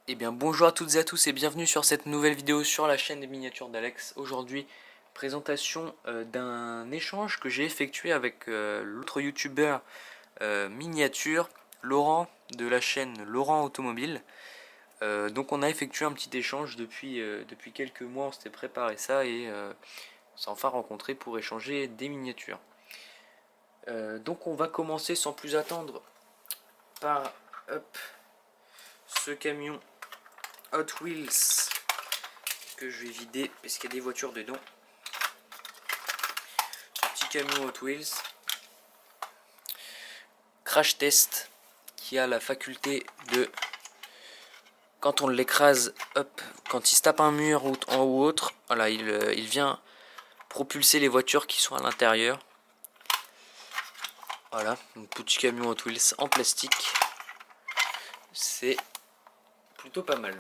Eh bien bonjour à toutes et à tous et bienvenue sur cette nouvelle vidéo sur la chaîne des miniatures d'Alex. Aujourd'hui, présentation d'un échange que j'ai effectué avec l'autre youtubeur miniature, Laurent de la chaîne Laurent Automobile. Donc on a effectué un petit échange depuis quelques mois, on s'était préparé ça et on s'est enfin rencontré pour échanger des miniatures. Donc on va commencer sans plus attendre par hop, ce camion Hot Wheels que je vais vider parce qu'il y a des voitures dedans. Ce petit camion Hot Wheels Crash Test qui a la faculté de, quand on l'écrase, hop, quand il se tape un mur ou en haut autre, voilà, il vient propulser les voitures qui sont à l'intérieur. Voilà, un petit camion Hot Wheels en plastique. C'est plutôt pas mal.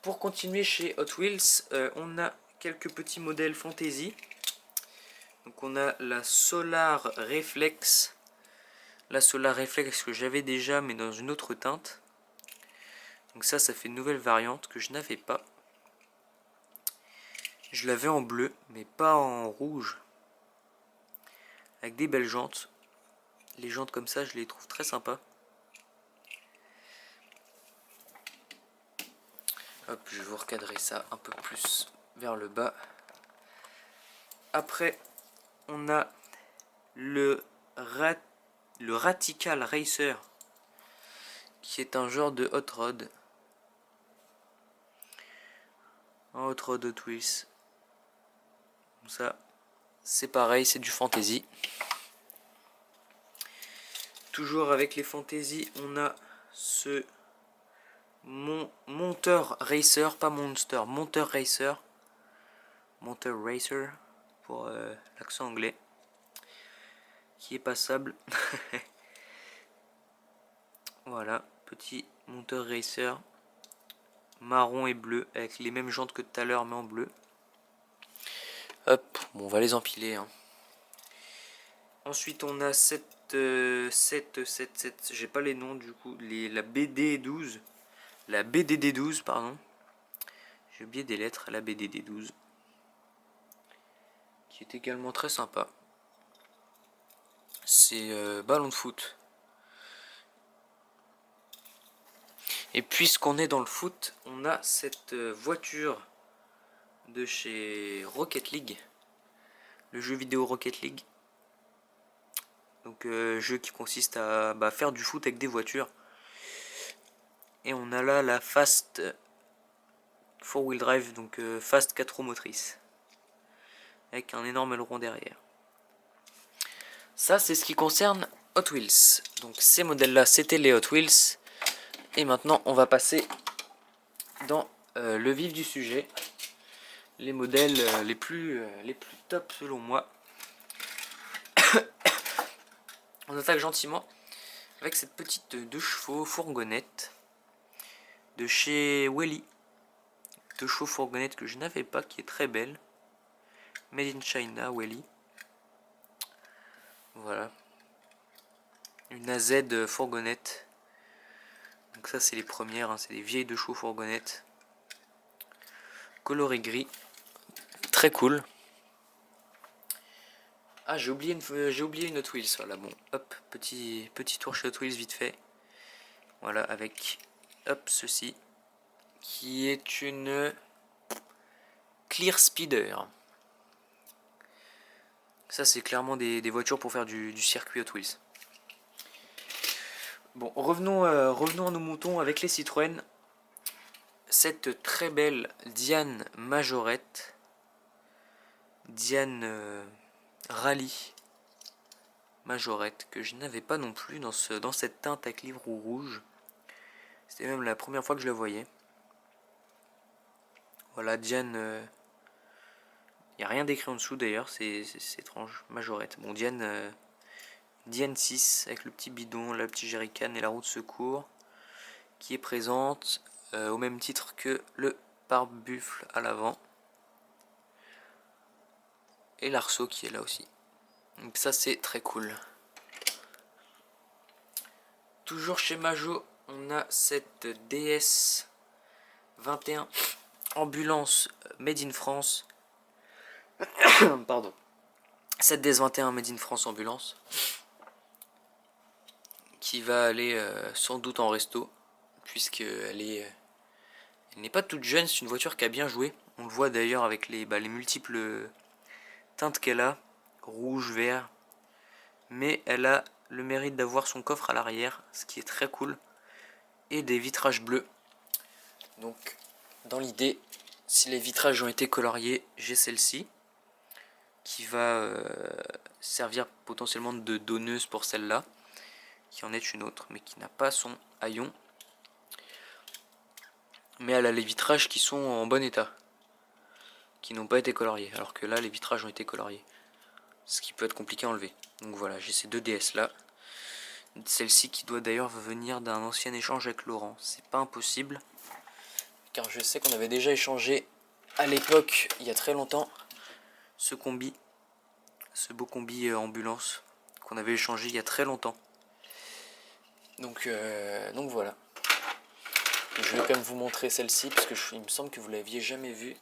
Pour continuer chez Hot Wheels, on a quelques petits modèles fantasy. Donc on a la Solar Reflex. La Solar Reflex que j'avais déjà mais dans une autre teinte. Donc ça fait une nouvelle variante que je n'avais pas. Je l'avais en bleu mais pas en rouge. Avec des belles jantes. Les jantes comme ça je les trouve très sympas. Hop, je vais vous recadrer ça un peu plus vers le bas. Après on a le Radical Racer qui est un genre de hot rod. Un hot rod Hot Wheels. Ça, c'est pareil, c'est du fantasy. Toujours avec les fantasy, on a ce monteur racer, pas monster, monteur racer. Monteur racer pour l'accent anglais. Qui est passable. Voilà, petit monteur racer. Marron et bleu, avec les mêmes jantes que tout à l'heure, mais en bleu. Hop, bon, on va les empiler. Hein. Ensuite, on a j'ai pas les noms du coup, la BD12. La BDD12, pardon. J'ai oublié des lettres, la BDD12. Qui est également très sympa. C'est ballon de foot. Et puisqu'on est dans le foot, on a cette voiture de chez Rocket League. Le jeu vidéo Rocket League. Donc jeu qui consiste à faire du foot avec des voitures. Et on a là la Fast 4-wheel drive, donc Fast 4 roues motrices. Avec un énorme aileron derrière. Ça c'est ce qui concerne Hot Wheels. Donc ces modèles là c'était les Hot Wheels. Et maintenant on va passer dans le vif du sujet. Les modèles les plus top selon moi. On attaque gentiment avec cette petite 2 chevaux fourgonnette de chez Welly. 2 chevaux fourgonnette que je n'avais pas, qui est très belle. Made in China, Welly. Voilà. Une AZ fourgonnette. Donc ça c'est les premières, hein, c'est des vieilles 2 chevaux fourgonnettes. Coloré gris. Très cool. Ah, j'ai oublié une Hot Wheels. Voilà, bon, hop, petit tour chez Hot Wheels vite fait. Voilà, avec, hop, ceci. Qui est une Clear Speeder. Ça, c'est clairement des voitures pour faire du circuit Hot Wheels. Bon, revenons à nos moutons avec les Citroën. Cette très belle Diane Majorette. Diane Rallye Majorette, que je n'avais pas non plus dans cette teinte avec livre ou rouge. C'était même la première fois que je la voyais. Voilà, Diane. Il n'y a rien d'écrit en dessous d'ailleurs, c'est étrange. Majorette. Bon, Diane 6 avec le petit bidon, la petite jerrycan et la roue de secours qui est présente au même titre que le pare-buffle à l'avant. Et l'arceau qui est là aussi. Donc ça c'est très cool. Toujours chez Majo, on on a cette DS 21 ambulance made in France. Pardon. Cette DS 21 made in France ambulance. Qui va aller sans doute en resto. Puisqu'elle elle n'est pas toute jeune, c'est une voiture qui a bien joué. On le voit d'ailleurs avec les multiples teintes qu'elle a. Rouge, vert. Mais elle a le mérite d'avoir son coffre à l'arrière, ce qui est très cool. Et des vitrages bleus. Donc dans l'idée, si les vitrages ont été coloriés, j'ai celle-ci. Qui va servir potentiellement de donneuse pour celle-là. Qui en est une autre, mais qui n'a pas son haillon. Mais elle a les vitrages qui sont en bon état. Qui n'ont pas été coloriés. Alors que là, les vitrages ont été coloriés. Ce qui peut être compliqué à enlever. Donc voilà, j'ai ces deux DS là. Celle-ci qui doit d'ailleurs venir d'un ancien échange avec Laurent. C'est pas impossible. Car je sais qu'on avait déjà échangé à l'époque, il y a très longtemps, ce combi. Ce beau combi ambulance. Qu'on avait échangé il y a très longtemps. Donc voilà. Je vais quand même vous montrer celle-ci. Parce que il me semble que vous l'aviez jamais vue.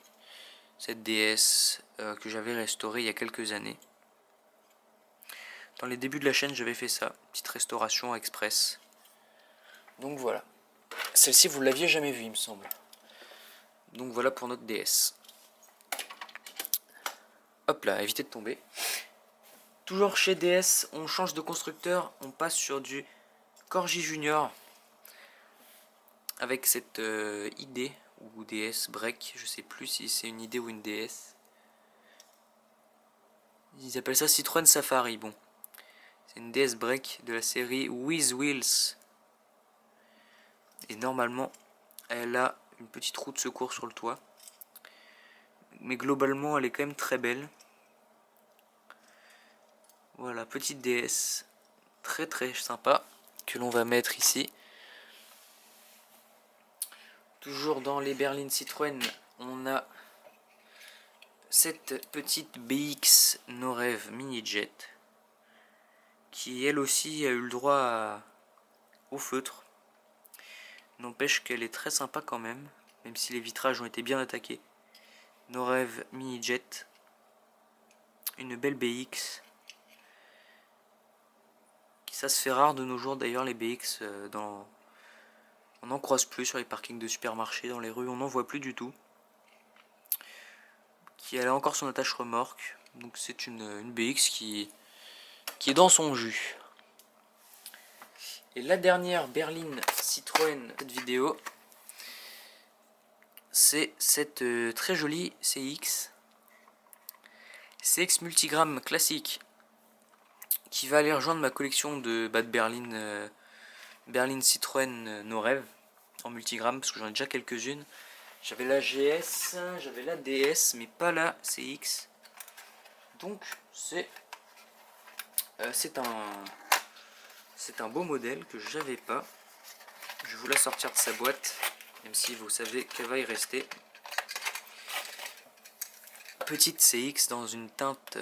Cette DS que j'avais restaurée il y a quelques années. Dans les débuts de la chaîne, j'avais fait ça. Petite restauration express. Donc voilà. Celle-ci, vous ne l'aviez jamais vue, il me semble. Donc voilà pour notre DS. Hop là, évitez de tomber. Toujours chez DS, on change de constructeur. On passe sur du Corgi Junior. Avec cette ID ou DS Break. Je sais plus si c'est une ID ou une DS. Ils appellent ça Citroën Safari. Bon. C'est une DS Break de la série With Wheels. Et normalement, elle a une petite roue de secours sur le toit. Mais globalement, elle est quand même très belle. Voilà, petite DS. Très très sympa. Que l'on va mettre ici. Toujours dans les berlines Citroën, on a cette petite BX Norev Mini Jet. Qui elle aussi a eu le droit au feutre. N'empêche qu'elle est très sympa quand même. Même si les vitrages ont été bien attaqués. Norev Mini Jet. Une belle BX. Ça se fait rare de nos jours d'ailleurs, les BX. On n'en croise plus sur les parkings de supermarchés. Dans les rues, on n'en voit plus du tout. Elle a encore son attache remorque. Donc c'est une BX qui est dans son jus. Et la dernière berline Citroën de cette vidéo, c'est cette très jolie CX. CX multigramme classique. Qui va aller rejoindre ma collection de berline Citroën nos rêves en multigramme. Parce que j'en ai déjà quelques-unes. J'avais la GS, j'avais la DS, mais pas la CX. Donc c'est un beau modèle que j'avais pas. Je vais vous la sortir de sa boîte, même si vous savez qu'elle va y rester. Petite CX dans une teinte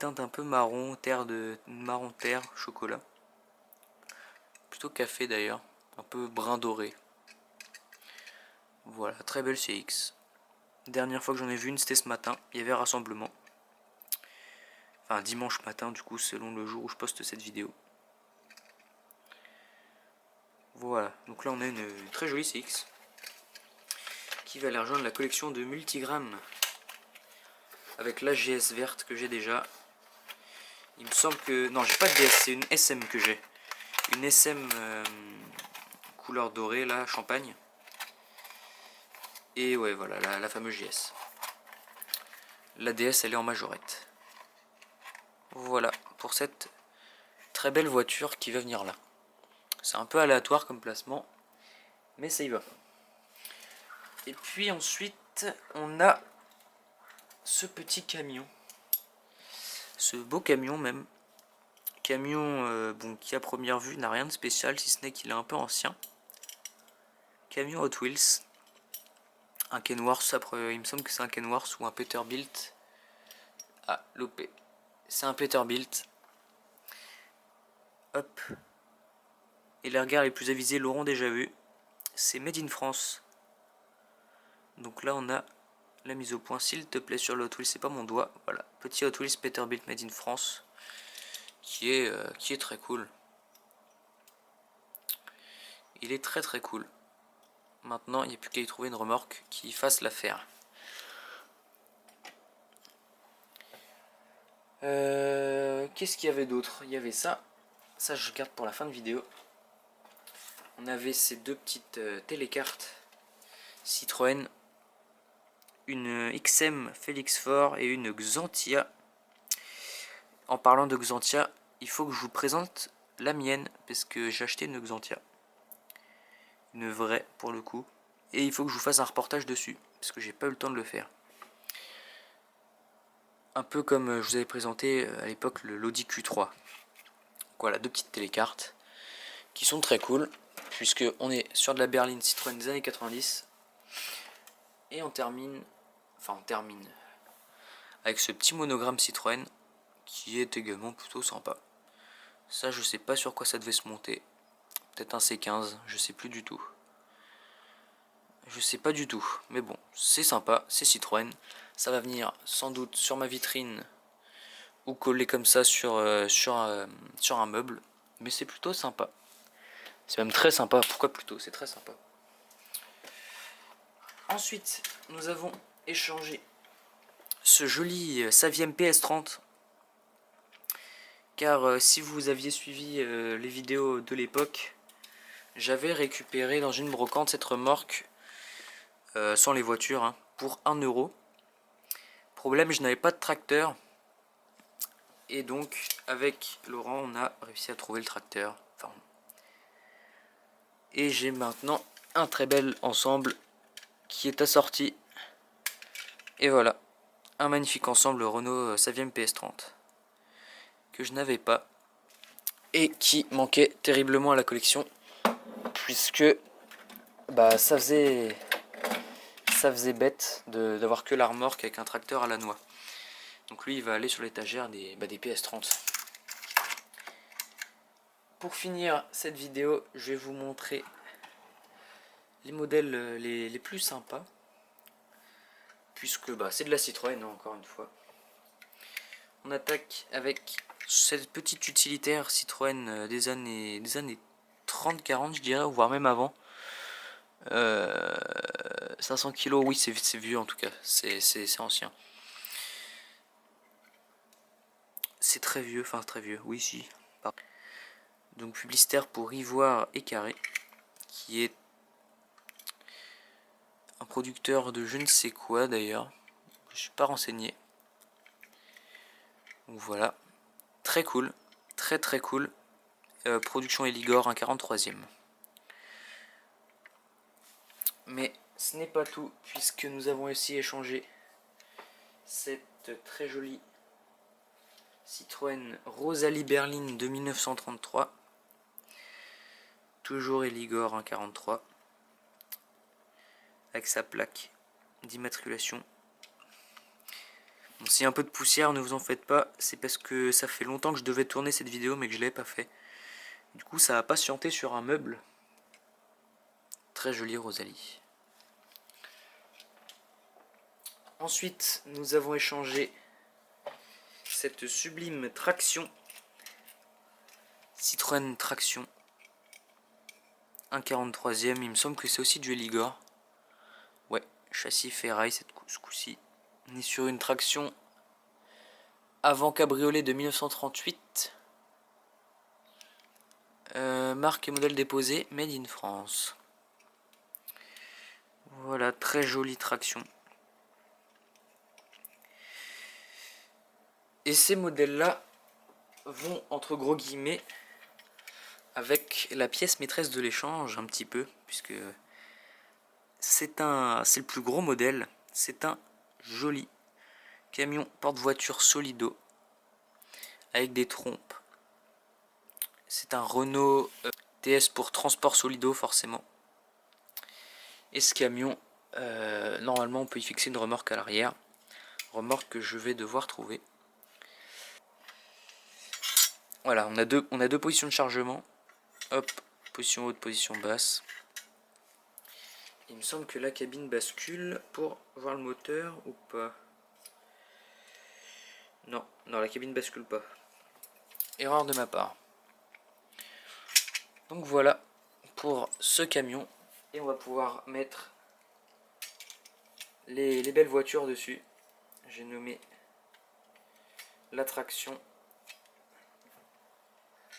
un peu marron terre, chocolat. Plutôt café d'ailleurs, un peu brun doré. Voilà, très belle CX. Dernière fois que j'en ai vu une, c'était ce matin. Il y avait un rassemblement. Enfin, dimanche matin, du coup, selon le jour où je poste cette vidéo. Voilà, donc là on a une très jolie CX. Qui va aller rejoindre la collection de multigrammes. Avec la GS verte que j'ai déjà. Il me semble que... Non, j'ai pas de DS, c'est une SM que j'ai. Une SM couleur dorée, là, champagne. Et ouais, voilà, la fameuse GS. La DS, elle est en majorette. Voilà, pour cette très belle voiture qui va venir là. C'est un peu aléatoire comme placement, mais ça y va. Et puis ensuite, on a ce petit camion. Ce beau camion même. Camion bon, qui à première vue n'a rien de spécial, si ce n'est qu'il est un peu ancien. Camion Hot Wheels. Un Kenworth, après, il me semble que c'est un Kenworth ou un Peterbilt. Ah, loupé. C'est un Peterbilt. Hop. et les regards les plus avisés l'auront déjà vu. C'est Made in France. Donc là on a la mise au point, s'il te plaît, sur le Hot Wheels, c'est pas mon doigt. Voilà, petit Hot Wheels Peterbilt Made in France, qui est très cool. Il est très très cool. Maintenant, il n'y a plus qu'à y trouver une remorque qui fasse l'affaire. Qu'est-ce qu'il y avait d'autre? Il y avait ça. Ça, je garde pour la fin de vidéo. On avait ces deux petites télécartes Citroën. Une XM Félix Faure et une Xantia. En parlant de Xantia, il faut que je vous présente la mienne, parce que j'ai acheté une Xantia. Une vraie, pour le coup. Et il faut que je vous fasse un reportage dessus, parce que j'ai pas eu le temps de le faire. Un peu comme je vous avais présenté à l'époque l'Audi Q3. Voilà, deux petites télécartes qui sont très cool, puisque on est sur de la berline Citroën des années 90. Et on termine avec ce petit monogramme Citroën qui est également plutôt sympa. Ça, je sais pas sur quoi ça devait se monter. Peut-être un C15, je sais plus du tout. Je sais pas du tout, mais bon, c'est sympa, c'est Citroën. Ça va venir sans doute sur ma vitrine ou coller comme ça sur un meuble, mais c'est plutôt sympa. C'est même très sympa, pourquoi plutôt? C'est très sympa. Ensuite, nous avons échangé ce joli Saviem PS30. Car si vous aviez suivi les vidéos de l'époque, j'avais récupéré dans une brocante cette remorque sans les voitures hein, pour 1 euro. Problème, je n'avais pas de tracteur. Et donc, avec Laurent, on a réussi à trouver le tracteur. Enfin, et j'ai maintenant un très bel ensemble qui est assorti. Et voilà, un magnifique ensemble Renault Saviem PS30 que je n'avais pas et qui manquait terriblement à la collection, puisque bah, ça faisait bête d'avoir que la remorque avec un tracteur à la noix. Donc lui, il va aller sur l'étagère des PS30. Pour finir cette vidéo, je vais vous montrer les modèles les plus sympas, puisque c'est de la Citroën, hein, encore une fois. On attaque avec cette petite utilitaire Citroën des années 30-40, je dirais, voire même avant. 500 kg, oui, c'est vieux en tout cas, c'est ancien. C'est très vieux, enfin très vieux, oui, si. Donc publicitaire pour Ivoire et Carré, qui est un producteur de je ne sais quoi d'ailleurs, je suis pas renseigné. Donc voilà, très cool, très très cool. Production Eligor, un 43e. Mais ce n'est pas tout, puisque nous avons aussi échangé cette très jolie Citroën Rosalie Berline de 1933. Toujours Eligor 1,43 avec sa plaque d'immatriculation. Bon, s'il y a un peu de poussière, ne vous en faites pas, c'est parce que ça fait longtemps que je devais tourner cette vidéo mais que je ne l'avais pas fait. Du coup, ça a patienté sur un meuble. Très jolie Rosalie. Ensuite, nous avons échangé cette sublime traction Citroën Traction 1,43e, il me semble que c'est aussi du Eligor. Ouais, châssis ferraille ce coup-ci. On est sur une traction avant cabriolet de 1938. Marque et modèle déposé, Made in France. Voilà, très jolie traction. Et ces modèles-là vont, entre gros guillemets, avec la pièce maîtresse de l'échange, un petit peu, puisque c'est le plus gros modèle. C'est un joli camion porte-voiture Solido, avec des trompes. C'est un Renault TS pour transport Solido, forcément. Et ce camion, normalement, on peut y fixer une remorque à l'arrière. Remorque que je vais devoir trouver. Voilà, on a deux positions de chargement. Hop, position haute, position basse. Il me semble que la cabine bascule pour voir le moteur ou pas. Non, la cabine bascule pas. Erreur de ma part. Donc voilà pour ce camion. Et on va pouvoir mettre les belles voitures dessus. J'ai nommé l'attraction,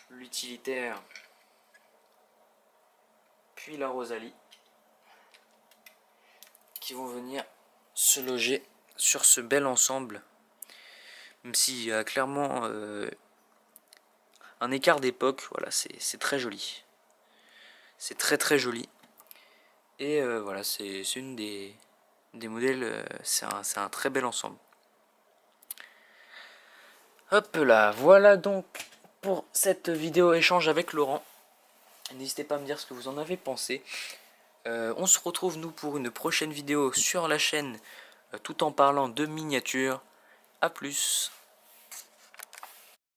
l'utilitaire, puis la Rosalie, qui vont venir se loger sur ce bel ensemble. Même s'il y a clairement un écart d'époque, voilà, c'est très joli. C'est très joli. Et voilà, c'est une des modèles, c'est un très bel ensemble. Hop là, voilà donc pour cette vidéo échange avec Laurent. N'hésitez pas à me dire ce que vous en avez pensé. On se retrouve nous pour une prochaine vidéo sur la chaîne tout en parlant de miniatures. A plus.